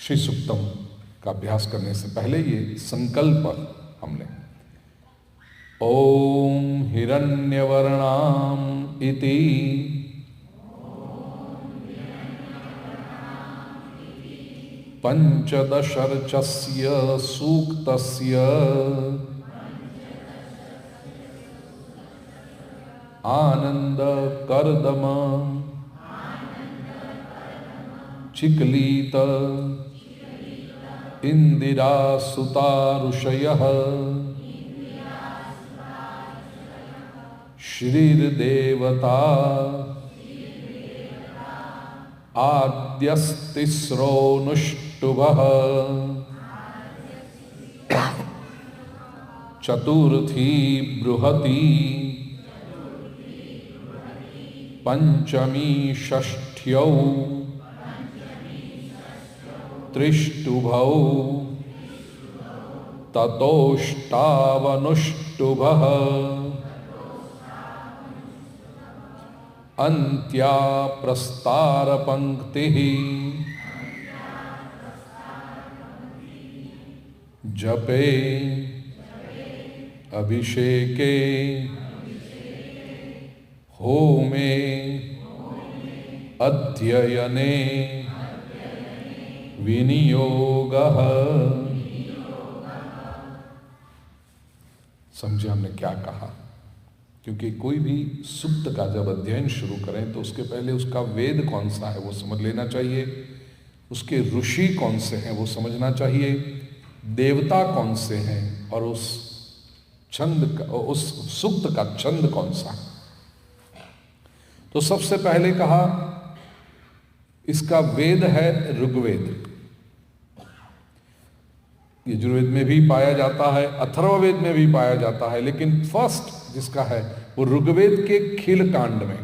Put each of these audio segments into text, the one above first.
श्री सुक्तम का अभ्यास करने से पहले ये संकल्प हम लें। ओम हिरण्यवर्णाम इति पंचदशर्चस्य सूक्तस्य आनंद कर्दम चिकलीत इंदिरा सुता ऋषयः श्रीर्देवता आद्यस्तिस्रोनुष्टुभः चतुर्थी बृहती पंचमी षष्ठ्यौ त्रिष्टुभौ ततोष्टावनुष्टुभः अन्त्या प्रस्तारपंक्तिः जपे अभिषेके होमे अध्ययने विनियोगः। समझे हमने क्या कहा? क्योंकि कोई भी सुक्त का जब अध्ययन शुरू करें तो उसके पहले उसका वेद कौन सा है वो समझ लेना चाहिए, उसके ऋषि कौन से हैं वो समझना चाहिए, देवता कौन से हैं और उस छंद का, उस सुक्त का छंद कौन सा है। तो सबसे पहले कहा इसका वेद है ऋग्वेद। यजुर्वेद में भी पाया जाता है, अथर्ववेद में भी पाया जाता है, लेकिन फर्स्ट जिसका है वो ऋग्वेद के खिल कांड में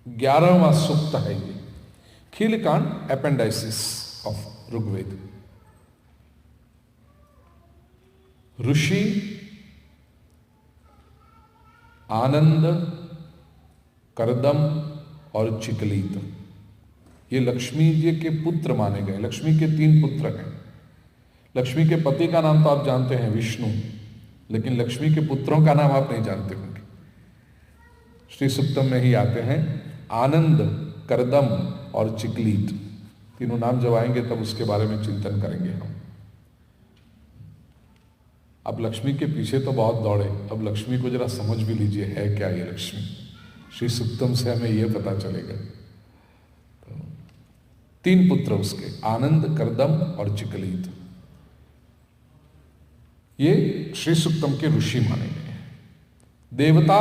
11वां सूक्त है। ये खिल कांड अपेंडाइसिस ऑफ ऋग्वेद। ऋषि आनंद, करदम और चिकलीत ये लक्ष्मी जी के पुत्र माने गए। लक्ष्मी के 3 पुत्र हैं। लक्ष्मी के पति का नाम तो आप जानते हैं विष्णु, लेकिन लक्ष्मी के पुत्रों का नाम आप नहीं जानते होंगे। श्री सुक्तम में ही आते हैं आनंद, करदम और चिकलीत। तीनों नाम जब आएंगे तब उसके बारे में चिंतन करेंगे हम। अब लक्ष्मी के पीछे तो बहुत दौड़े, अब लक्ष्मी को जरा समझ भी लीजिए है क्या ये लक्ष्मी। श्री सुक्तम से हमें यह पता चलेगा। तो 3 पुत्र उसके, आनंद, करदम और चिकलीत। ये श्री सुक्तम के ऋषि माने गए हैं। देवता,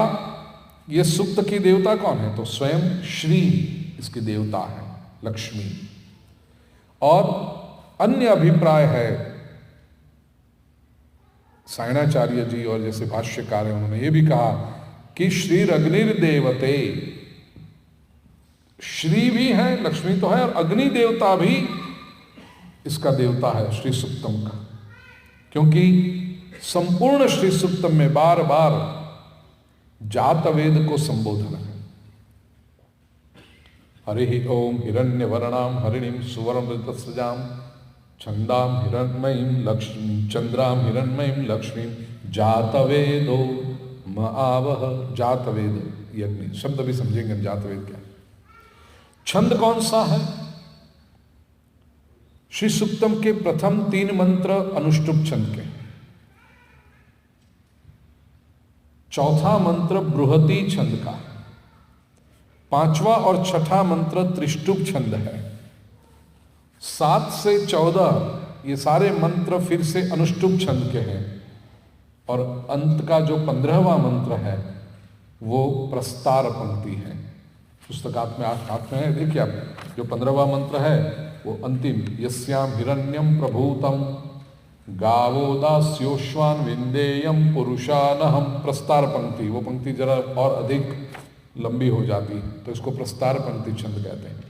ये सुक्त की देवता कौन है? तो स्वयं श्री इसकी देवता है, लक्ष्मी। और अन्य अभिप्राय है सायणाचार्य जी और जैसे भाष्यकार हैं उन्होंने ये भी कहा कि श्री अग्निर्देवते, श्री भी है, लक्ष्मी तो है, और अग्नि देवता भी इसका देवता है श्री सुक्तम का। क्योंकि संपूर्ण श्री सुक्तम में बार बार जातवेद को संबोधन है। हरि ओम हिरण्यवर्णाम हरिणीम सुवर्णमृतस्रजाम छंदाम हिरण्मयीं लक्ष्मी चंद्राम हिरण्मयीं लक्ष्मी जातवेदो मावह। जातवेद यज्ञ शब्द भी समझेंगे हम, जातवेद क्या है। छंद कौन सा है? श्री सुक्तम के प्रथम 3 मंत्र अनुष्टुप छंद के, चौथा मंत्र बृहती छंद का, 5वां और 6ठा मंत्र त्रिष्टुप छंद है। 7 से 14 ये सारे मंत्र फिर से अनुष्टुप छंद के हैं। और अंत का जो 15वां मंत्र है वो प्रस्तार पंक्ति है। पुस्तकात में हाथ में है, देखिए आप, जो 15वां मंत्र है वो अंतिम, यस्याम हिरण्यम प्रभूतम गावो दास्योश्वान विंदेयम पुरुषानहम, प्रस्तार पंक्ति। वो पंक्ति जरा और अधिक लंबी हो जाती तो इसको प्रस्तार पंक्ति छंद कहते हैं।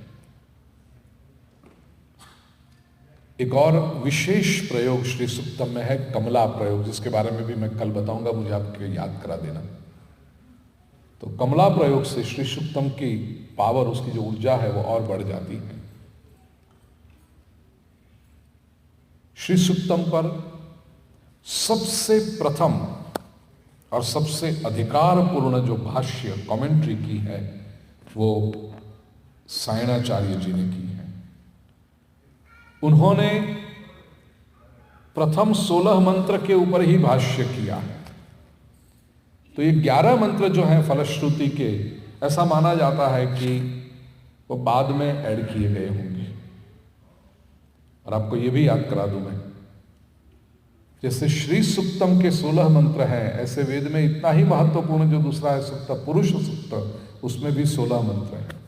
एक और विशेष प्रयोग श्री सुक्तम में है कमला प्रयोग, जिसके बारे में भी मैं कल बताऊंगा, मुझे आपके याद करा देना। तो कमला प्रयोग से श्री सुक्तम की पावर, उसकी जो ऊर्जा है वो और बढ़ जाती है। श्री सूक्तम पर सबसे प्रथम और सबसे अधिकारपूर्ण जो भाष्य कमेंट्री की है वो सायणाचार्य जी ने की है। उन्होंने प्रथम 16 मंत्र के ऊपर ही भाष्य किया है। तो ये 11 मंत्र जो हैं फलश्रुति के, ऐसा माना जाता है कि वो बाद में ऐड किए गए होंगे। और आपको ये भी याद करा दूं मैं, जैसे श्री सूक्तम के 16 मंत्र हैं, ऐसे वेद में इतना ही महत्वपूर्ण जो दूसरा है सूक्त, पुरुष सूक्त, उसमें भी 16 मंत्र हैं।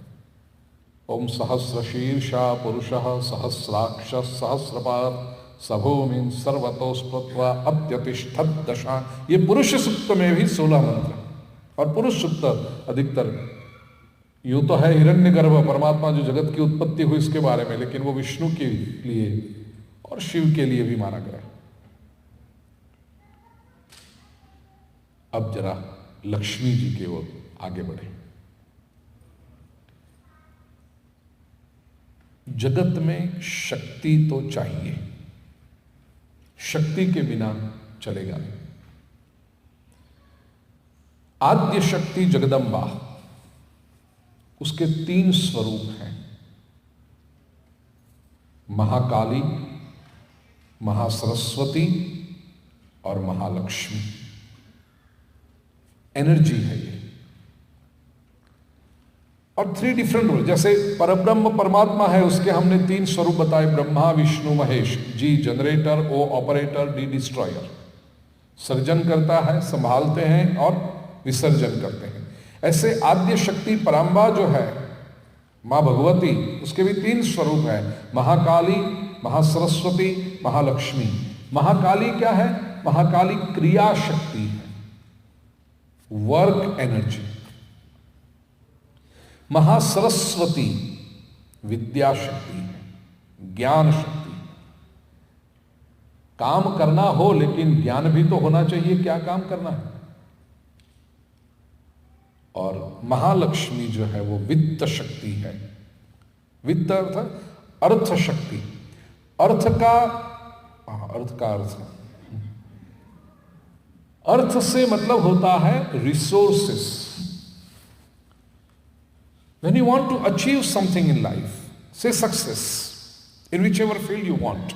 ओम सहस्र शीर्षा पुरुषः सहस्राक्ष सहस्रपाद सभूमिन सर्वतो स्पृत्वा अत्यतिष्ठत् दशा। ये पुरुष सूक्त में भी 16 मंत्र। और पुरुष सूक्त अधिकतर यूं तो है हिरण्यगर्भ, परमात्मा जो जगत की उत्पत्ति हुई इसके बारे में, लेकिन वो विष्णु के लिए और शिव के लिए भी माना गया। अब जरा लक्ष्मी जी के ओर आगे बढ़े। जगत में शक्ति तो चाहिए, शक्ति के बिना चलेगा नहीं। आद्य शक्ति जगदम्बा, उसके 3 स्वरूप हैं, महाकाली, महासरस्वती और महालक्ष्मी। एनर्जी है ये। और 3 डिफरेंट रोल, जैसे परब्रह्म परमात्मा है, उसके हमने 3 स्वरूप बताए, Brahma Vishnu Mahesh. G generator, O operator, D destroyer. सर्जन करता है, संभालते हैं और विसर्जन करते हैं। ऐसे आद्य शक्ति पराम्बा जो है मां भगवती, उसके भी 3 स्वरूप है, महाकाली, महासरस्वती, महालक्ष्मी। महाकाली क्या है? महाकाली क्रिया शक्ति है, वर्क एनर्जी। महासरस्वती विद्या शक्ति है, ज्ञान शक्ति। काम करना हो लेकिन ज्ञान भी तो होना चाहिए, क्या काम करना है। और महालक्ष्मी जो है वो वित्त शक्ति है। वित्त अर्थ शक्ति। अर्थ का अर्थ से मतलब होता है resources. When you want to achieve something in life, say success in whichever field you want,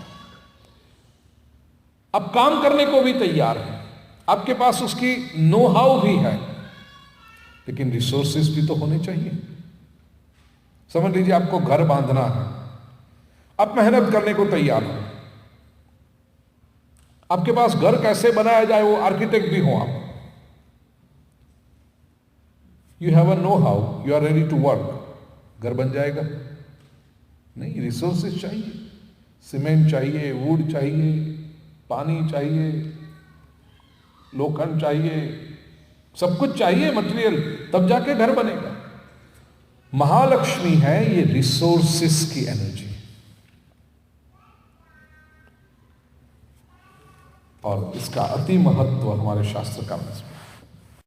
आप काम करने को भी तैयार हैं, आपके पास उसकी नो हाउ भी है, लेकिन रिसोर्सेस भी तो होने चाहिए। समझ लीजिए आपको घर बांधना है, आप मेहनत करने को तैयार हैं, आपके पास घर कैसे बनाया जाए वो आर्किटेक्ट भी हो आप, you have a know how, you are ready to work, घर बन जाएगा? नहीं, रिसोर्सेस चाहिए, सीमेंट चाहिए, वुड चाहिए, पानी चाहिए, लोखंड चाहिए, सब कुछ चाहिए मटेरियल, तब जाके घर बनेगा। महालक्ष्मी है ये रिसोर्सेस की एनर्जी, और इसका अति महत्व हमारे शास्त्र का में